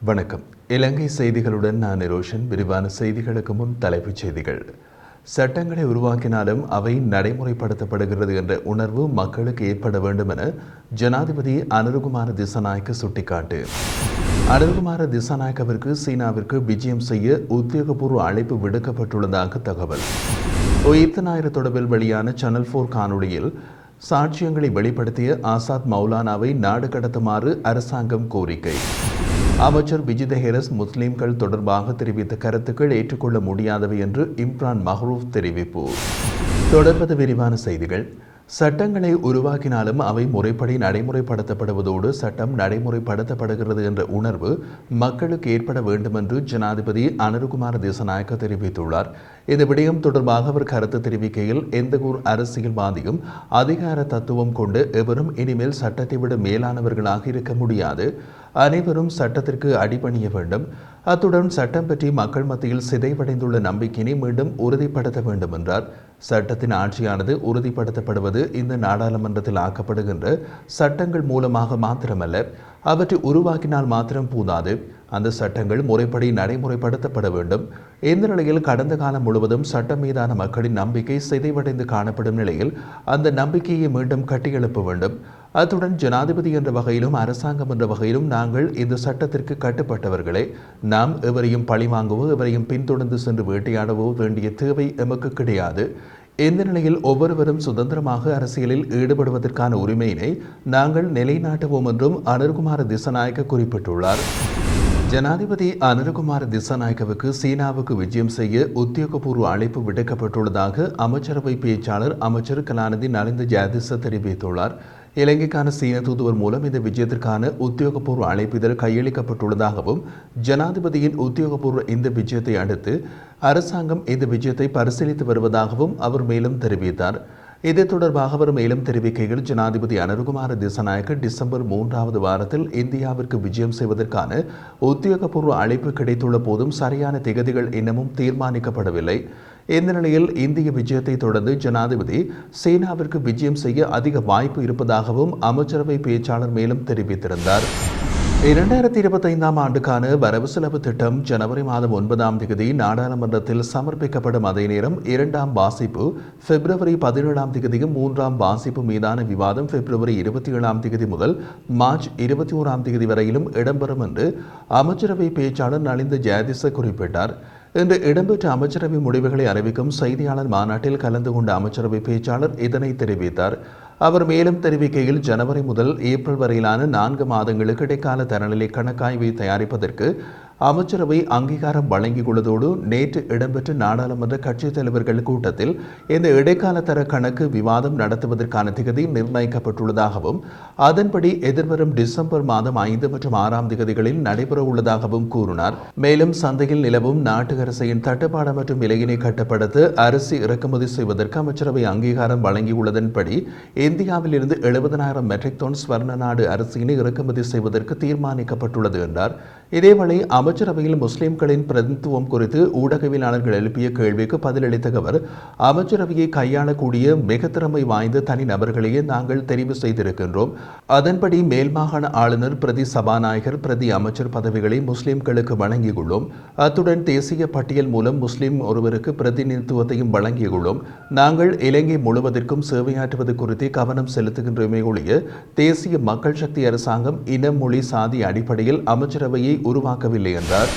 வணக்கம். இலங்கை செய்திகளுடன் நான் நிரோஷன். விரிவான செய்திகளுக்கு முன் தலைப்புச் செய்திகள். சட்டங்களை உருவாக்கினாலும் அவை நடைமுறைப்படுத்தப்படுகிறது என்ற உணர்வு மக்களுக்கு ஏற்பட வேண்டும் என ஜனாதிபதி அனுரகுமார திசாநாயக்க சுட்டிக்காட்டு. அனுரகுமார திசாநாயக்கவிற்கு சீனாவிற்கு விஜயம் செய்ய உத்தியோகபூர்வ அழைப்பு விடுக்கப்பட்டுள்ளதாக தகவல். உயிர்த்த ஞாயிறு தொடர்பில் வெளியான சேனல் 4 காணொளியில் சாட்சியங்களை வெளிப்படுத்திய ஆசாத் மௌலானாவை நாடு கடத்துமாறு அரசாங்கம் கோரிக்கை. அமைச்சர் விஜித ஹெரஸ் முஸ்லிம்கள் தொடர்பாக தெரிவித்த கருத்துக்கள் ஏற்றுக்கொள்ள முடியாதவை என்று இம்ரான் மஹ்ரூப் தெரிவிப்பு. தொடர்பது விரிவான செய்திகள். சட்டங்களை உருவாக்கினாலும் அவை முறைப்படி நடைமுறைப்படுத்தப்படுவதோடு சட்டம் நடைமுறைப்படுத்தப்படுகிறது என்ற உணர்வு மக்களுக்கு ஏற்பட வேண்டும் என்று ஜனாதிபதி அனுரகுமார திசாநாயக்க தெரிவித்துள்ளார். இந்த விடயம் தொடர்பாக அவர் கருத்து தெரிவிக்கையில், எந்தவொரு அரசியல்வாதியும் அதிகார தத்துவம் கொண்டு எவரும் இனிமேல் சட்டத்தை விட மேலானவர்களாக இருக்க முடியாது. அனைவரும் சட்டத்திற்கு அடிபணிய வேண்டும். அத்துடன் சட்டம் பற்றி மக்கள் மத்தியில் சிதைவடைந்துள்ள நம்பிக்கையினை மீண்டும் உறுதிப்படுத்த வேண்டும் என்றார். சட்டத்தின் ஆட்சியானது உறுதிப்படுத்தப்படுவது இந்த நாடாளுமன்றத்தில் ஆக்கப்படுகின்ற சட்டங்கள் மூலமாக மாத்திரமல்ல, அவற்றை உருவாக்கினால் மாத்திரம் போதாது. அந்த சட்டங்கள் முறைப்படி நடைமுறைப்படுத்தப்பட வேண்டும். இந்த நிலையில் கடந்த காலம் முழுவதும் சட்டம் மீதான மக்களின் நம்பிக்கை சிதைவடைந்து காணப்படும் நிலையில் அந்த நம்பிக்கையை மீண்டும் கட்டியெழுப்ப வேண்டும். அத்துடன் ஜனாதிபதி என்ற வகையிலும் அரசாங்கம் என்ற வகையிலும் நாங்கள் இந்த சட்டத்திற்கு கட்டுப்பட்டவர்களே. நாம் எவரையும் பழிவாங்கவோ எவரையும் பின்தொடர்ந்து சென்று வேட்டையாடவோ வேண்டிய தேவை எமக்கு கிடையாது. இந்த நிலையில் ஒவ்வொருவரும் சுதந்திரமாக அரசியலில் ஈடுபடுவதற்கான உரிமையினை நாங்கள் நிலைநாட்டுவோம் என்றும் அனுரகுமார திசாநாயக்க குறிப்பிட்டுள்ளார். ஜனாதிபதி அனுரகுமார திசாநாயக்கவுக்கு சீனாவுக்கு விஜயம் செய்ய உத்தியோகபூர்வ அழைப்பு விடுக்கப்பட்டுள்ளதாக அமைச்சரவை பேச்சாளர் அமைச்சர் கலாநிதி நலிந்த ஜெயதிச தெரிவித்துள்ளார். இலங்கைக்கான சீன தூதுவர் மூலம் இந்த விஜயத்திற்கான உத்தியோகபூர்வ அழைப்பிதழ் கையளிக்கப்பட்டுள்ளதாகவும் ஜனாதிபதியின் உத்தியோகபூர்வ இந்த விஜயத்தை அடுத்து அரசாங்கம் இந்த விஜயத்தை பரிசீலித்து வருவதாகவும் அவர் மேலும் தெரிவித்தார். இது தொடர்பாக அவர் மேலும் தெரிவிக்கையில், ஜனாதிபதி அனுரகுமார திசாநாயக்க டிசம்பர் 3வது வாரத்தில் இந்தியாவிற்கு விஜயம் செய்வதற்கான உத்தியோகபூர்வ அழைப்பு கிடைத்துள்ள போதும் சரியான திகதிகள் இன்னமும் தீர்மானிக்கப்படவில்லை. இந்த நிலையில் இந்திய விஜயத்தை தொடர்ந்து ஜனாதிபதி சீனாவிற்கு விஜயம் செய்ய அதிக வாய்ப்பு இருப்பதாகவும் அமைச்சரவை பேச்சாளர் மேலும் தெரிவித்திருந்தார். 2025ஆம் ஆண்டுக்கான வரவு செலவு திட்டம் ஜனவரி மாதம் 9ஆம் தேதி நாடாளுமன்றத்தில் சமர்ப்பிக்கப்படும். அதே நேரம் 2ஆம் வாசிப்பு பிப்ரவரி 17ஆம் தேதியும் 3ஆம் வாசிப்பு மீதான விவாதம் பிப்ரவரி 27ஆம் தேதி முதல் மார்ச் 21ஆம் தேதி வரையிலும் இடம்பெறும் என்று அமைச்சரவை பேச்சாளர் நலிந்த ஜெயதிச குறிப்பிட்டார். இன்று இடம்பெற்ற அமைச்சரவை முடிவுகளை அறிவிக்கும் செய்தியாளர் மாநாட்டில் கலந்து கொண்ட அமைச்சரவை பேச்சாளர் இதனை தெரிவித்தார். அவர் மேலும் தெரிவிக்கையில், ஜனவரி முதல் ஏப்ரல் வரையிலான 4 மாதங்களுக்கு இடைக்கால தரநிலை கணக்காய்வை தயாரிப்பதற்கு அமைச்சரவை அங்கீகாரம் வழங்கியுள்ளதோடு நேற்று இடம்பெற்ற நாடாளுமன்ற கட்சித் தலைவர்கள் கூட்டத்தில் இந்த இடைக்கால தர கணக்கு விவாதம் நடத்துவதற்கான திகதி நிர்ணயிக்கப்பட்டுள்ளதாகவும் அதன்படி எதிர்வரும் டிசம்பர் மாதம் 5 மற்றும் 6ஆம் திகதிகளில் நடைபெற உள்ளதாகவும் கூறினார். மேலும் சந்தையில் நிலவும் நாட்டு அரிசியின் தட்டுப்பாடு மற்றும் விலையினை கட்டுப்படுத்த அரிசி இறக்குமதி செய்வதற்கு அமைச்சரவை அங்கீகாரம் வழங்கியுள்ளதன்படி இந்தியாவில் இருந்து 70,000 மெட்ரிக் டன் ஸ்வர்ண நாடு அரிசியினை இறக்குமதி செய்வதற்கு தீர்மானிக்கப்பட்டுள்ளது என்றார். இதேவேளை அமைச்சரவையில் முஸ்லிம்களின் பிரதிநிதித்துவம் குறித்து ஊடகவியலாளர்கள் எழுப்பிய கேள்விக்கு பதிலளித்த அவர், அமைச்சரவையை கையாளக்கூடிய மிக திறமை வாய்ந்த தனி நபர்களையே நாங்கள் தெரிவு செய்திருக்கின்றோம். அதன்படி மேல் மாகாண ஆளுநர், பிரதி சபாநாயகர், பிரதி அமைச்சர் பதவிகளை முஸ்லிம்களுக்கு வழங்கியுள்ளோம். அத்துடன் தேசிய பட்டியல் மூலம் முஸ்லிம் ஒருவருக்கு பிரதிநிதித்துவத்தையும் வழங்கியுள்ளோம். நாங்கள் இலங்கை முழுவதற்கும் சேவையாற்றுவது குறித்து கவனம் செலுத்துகின்றமே ஒழிய தேசிய மக்கள் சக்தி அரசாங்கம் இனம், மொழி, சாதி அடிப்படையில் அமைச்சரவையை உருவாக்கவில்லை என்றார்.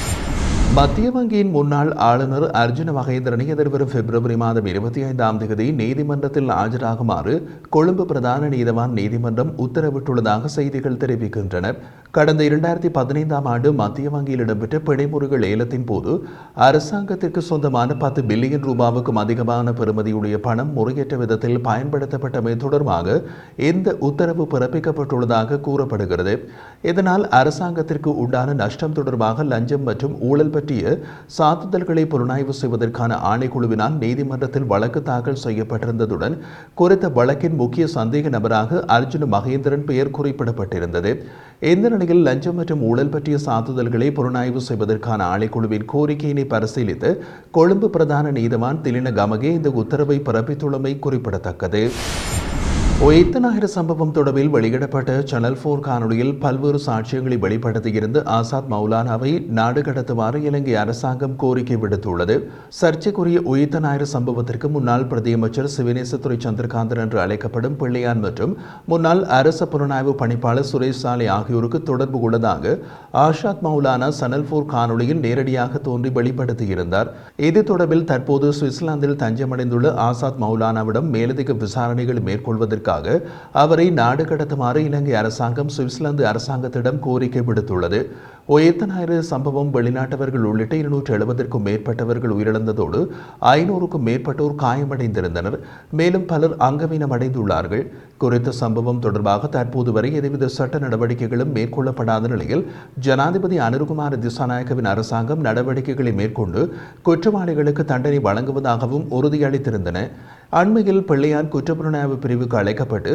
மத்திய வங்கியின் முன்னாள் ஆளுநர் அர்ஜுன மகேந்திரனை எதிர்வரும் பிப்ரவரி மாதம் 25ஆம் தேதி நீதிமன்றத்தில் ஆஜராகுமாறு கொழும்பு பிரதான நீதவான் நீதிமன்றம் உத்தரவிட்டுள்ளதாக செய்திகள் தெரிவிக்கின்றன. கடந்த 2015ஆம் ஆண்டு மத்திய வங்கியில் இடம்பெற்ற பிணைமுறுகள் ஏலத்தின் போது அரசாங்கத்திற்கு சொந்தமான 10 பில்லியன் ரூபாவுக்கும் அதிகமான பெறுமதியுடைய பணம் முறையற்ற விதத்தில் பயன்படுத்தப்பட்டமை தொடர்பாக இந்த உத்தரவு பிறப்பிக்கப்பட்டுள்ளதாக கூறப்படுகிறது. இதனால் அரசாங்கத்திற்கு உண்டான நஷ்டம் தொடர்பாக லஞ்சம் மற்றும் ஊழல் பற்றிய சாத்துதல்களை புலனாய்வு செய்வதற்கான ஆணைக்குழுவினால் நீதிமன்றத்தில் வழக்கு தாக்கல் செய்யப்பட்டிருந்ததுடன் குறித்த வழக்கின் முக்கிய சந்தேக நபராக அர்ஜுன மகேந்திரன் பெயர் குறிப்பிடப்பட்டிருந்தது. இந்த நிலையில் லஞ்சம் மற்றும் ஊழல் பற்றிய சாத்துதல்களை புலனாய்வு செய்வதற்கான ஆணைக்குழுவின் கோரிக்கையினை பரிசீலித்து கொழும்பு பிரதான நீதிவான் திலின கமகே இந்த உத்தரவை பிறப்பித்துள்ளமை குறிப்பிடத்தக்கது. ஒயித்தநாயர் சம்பவம் தொடர்பில் வெளியிடப்பட்ட சேனல் 4 காணொலியில் பல்வேறு சாட்சியங்களை வெளிப்படுத்தியிருந்த ஆசாத் மௌலானாவை நாடு கடத்துமாறு இலங்கை அரசாங்கம் கோரிக்கை விடுத்துள்ளது. சர்ச்சைக்குரிய ஒயித்தநாயர் சம்பவத்திற்கு முன்னாள் பிரதியமைச்சர் சிவனேசத்துறை சந்திரகாந்தன் என்று அழைக்கப்படும் பிள்ளையான் மற்றும் முன்னாள் அரச புலனாய்வு பணிப்பாளர் சுரேஷ் சாலை ஆகியோருக்கு தொடர்பு உள்ளதாக ஆசாத் மௌலானா சேனல் 4 காணொலியில் நேரடியாக தோன்றி வெளிப்படுத்தியிருந்தார். இது தொடர்பில் தற்போது சுவிட்சர்லாந்தில் தஞ்சமடைந்துள்ள ஆசாத் மௌலானாவிடம் மேலதிக விசாரணைகள் மேற்கொள்வதற்கு அவரை நாடு கடத்துமாறு இலங்கை அரசாங்கம் சுவிட்சர்லாந்து அரசாங்கத்திடம் கோரிக்கை விடுத்துள்ளது. ஒயித்தநாயர் சம்பவம் வெளிநாட்டவர்கள் உள்ளிட்ட 270க்கும் மேற்பட்டவர்கள் உயிரிழந்ததோடு 500க்கும் மேற்பட்டோர் காயமடைந்திருந்தனர். மேலும் பலர் அங்கவீனமடைந்துள்ளார்கள். குறித்த சம்பவம் தொடர்பாக தற்போது வரை எதுவித சட்ட நடவடிக்கைகளும் மேற்கொள்ளப்படாத நிலையில் ஜனாதிபதி அனுருகுமார திசாநாயக்கவின் அரசாங்கம் நடவடிக்கைகளை மேற்கொண்டு குற்றவாளிகளுக்கு தண்டனை வழங்குவதாகவும் உறுதியளித்திருந்தன. அண்மையில் பிள்ளையான் குற்றப்புலனாய்வு பிரிவுக்கு அழைக்கப்பட்டு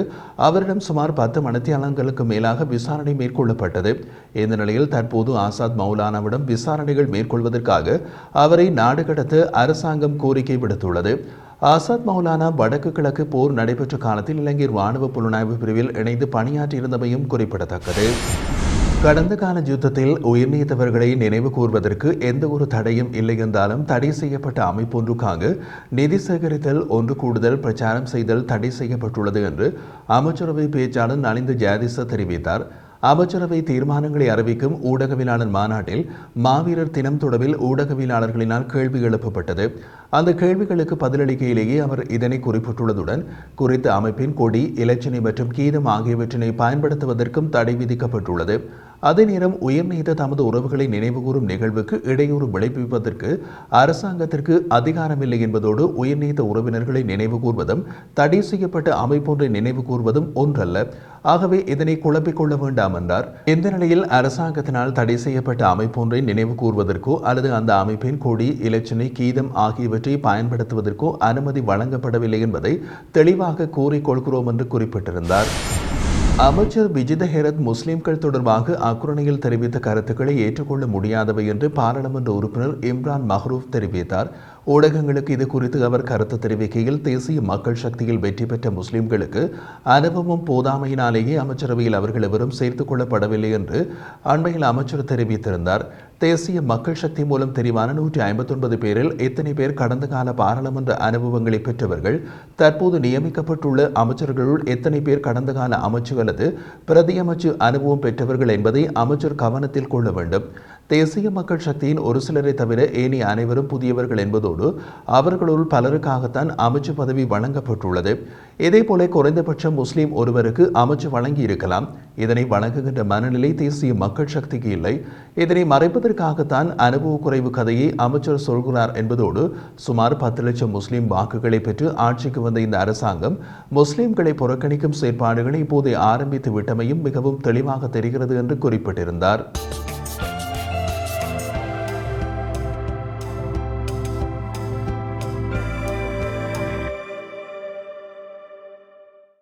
அவரிடம் சுமார் 10 மணித்தியாலங்களுக்கு மேலாக விசாரணை மேற்கொள்ளப்பட்டது. இந்த நிலையில் தற்போது ஆசாத் மௌலானாவிடம் விசாரணைகள் மேற்கொள்வதற்காக அவரை நாடு கடத்த அரசாங்கம் கோரிக்கை விடுத்துள்ளது. ஆசாத் மௌலானா வடக்கு கிழக்கு போர் நடைபெற்ற காலத்தில் இலங்கை ராணுவ புலனாய்வு பிரிவில் இணைந்து பணியாற்றியிருந்தமையும் குறிப்பிடத்தக்கது. கடந்த கால யுத்தத்தில் உயிர்நீத்தவர்களை நினைவு கூர்வதற்கு எந்த ஒரு தடையும் இல்லை என்றாலும் தடை செய்யப்பட்ட அமைப்பொன்றுக்காக நிதி சேகரித்தல், ஒன்று கூடுதல், பிரச்சாரம் செய்தல் தடை செய்யப்பட்டுள்ளது என்று அமைச்சரவை பேச்சாளர் நலிந்த ஜாதிச தெரிவித்தார். அமைச்சரவை தீர்மானங்களை அறிவிக்கும் ஊடகவியலாளர் மாநாட்டில் மாவீரர் தினம் தொடர்பில் ஊடகவியலாளர்களினால் கேள்வி எழுப்பப்பட்டது. அந்த கேள்விகளுக்கு பதிலளிக்கையிலேயே அவர் இதனை குறிப்பிட்டுள்ளதுடன் குறித்த அமைப்பின் கொடி, இலச்சினை மற்றும் கீதம் ஆகியவற்றினை பயன்படுத்துவதற்கும் தடை விதிக்கப்பட்டுள்ளது. அதே நேரம் உயிர்நீத்த தமது உறவுகளை நினைவுகூரும் நிகழ்வுக்கு இடையூறு விளைவிப்பதற்கு அரசாங்கத்திற்கு அதிகாரமில்லை என்பதோடு உயிர்நீத்த உறவினர்களை நினைவு கூர்வதும் தடை செய்யப்பட்ட அமைப்பொன்றை நினைவு கூர்வதும் ஒன்றல்ல. ஆகவே இதனை குழப்பிக் கொள்ள வேண்டாம் என்றார். இந்த நிலையில் அரசாங்கத்தினால் தடை செய்யப்பட்ட அமைப்பொன்றை நினைவு கூர்வதற்கோ அல்லது அந்த அமைப்பின் கொடி, இலச்சினை, கீதம் ஆகியவற்றை பயன்படுத்துவதற்கோ அனுமதி வழங்கப்படவில்லை என்பதை தெளிவாக கூறிக்கொள்கிறோம் என்று குறிப்பிட்டிருந்தார். அமைச்சர் விஜித ஹேரத் முஸ்லிம்கள் தொடர்பாக அக்குரணையில் தெரிவித்த கருத்துக்களை ஏற்றுக்கொள்ள முடியாதவை என்று பாராளுமன்ற உறுப்பினர் இம்ரான் மஹ்ரூப் தெரிவித்தார். ஊடகங்களுக்கு இது குறித்து அவர் கருத்து தெரிவிக்கையில், தேசிய மக்கள் சக்தியில் வெற்றி பெற்ற முஸ்லிம்களுக்கு அனுபவம் போதாமையினாலேயே அமைச்சரவையில் அவர்கள் எவரும் சேர்த்துக் கொள்ளப்படவில்லை என்று அண்மையில் அமைச்சர் தெரிவித்திருந்தார். தேசிய மக்கள் சக்தி மூலம் தெரிவான 159 பேரில் எத்தனை பேர் கடந்த கால பாராளுமன்ற அனுபவங்களை பெற்றவர்கள்? தற்போது நியமிக்கப்பட்டுள்ள அமைச்சர்களுள் எத்தனை பேர் கடந்த கால அமைச்சு அல்லது பிரதி அமைச்சு அனுபவம் பெற்றவர்கள் என்பதை அமைச்சர் கவனத்தில் கொள்ள வேண்டும். தேசிய மக்கள் சக்தியின் ஒரு சிலரை தவிர ஏனைய அனைவரும் புதியவர்கள் என்பதோடு அவர்களுள் பலருக்காகத்தான் அமைச்சு பதவி வழங்கப்பட்டுள்ளது. இதேபோல குறைந்தபட்சம் முஸ்லிம் ஒருவருக்கு அமைச்சு வழங்கி இருக்கலாம். இதனை வழங்குகின்ற மனநிலை தேசிய மக்கள் சக்திக்கு இல்லை. இதனை மறைப்பதற்காகத்தான் அனுபவ குறைவு கதையை அமைச்சர் சொல்கிறார் என்பதோடு சுமார் 10 லட்சம் முஸ்லிம் வாக்குகளை பெற்று ஆட்சிக்கு வந்த இந்த அரசாங்கம் முஸ்லிம்களை புறக்கணிக்கும் செயற்பாடுகளை இப்போதே ஆரம்பித்து விட்டமையும் மிகவும் தெளிவாக தெரிகிறது என்று குறிப்பிட்டிருந்தார்.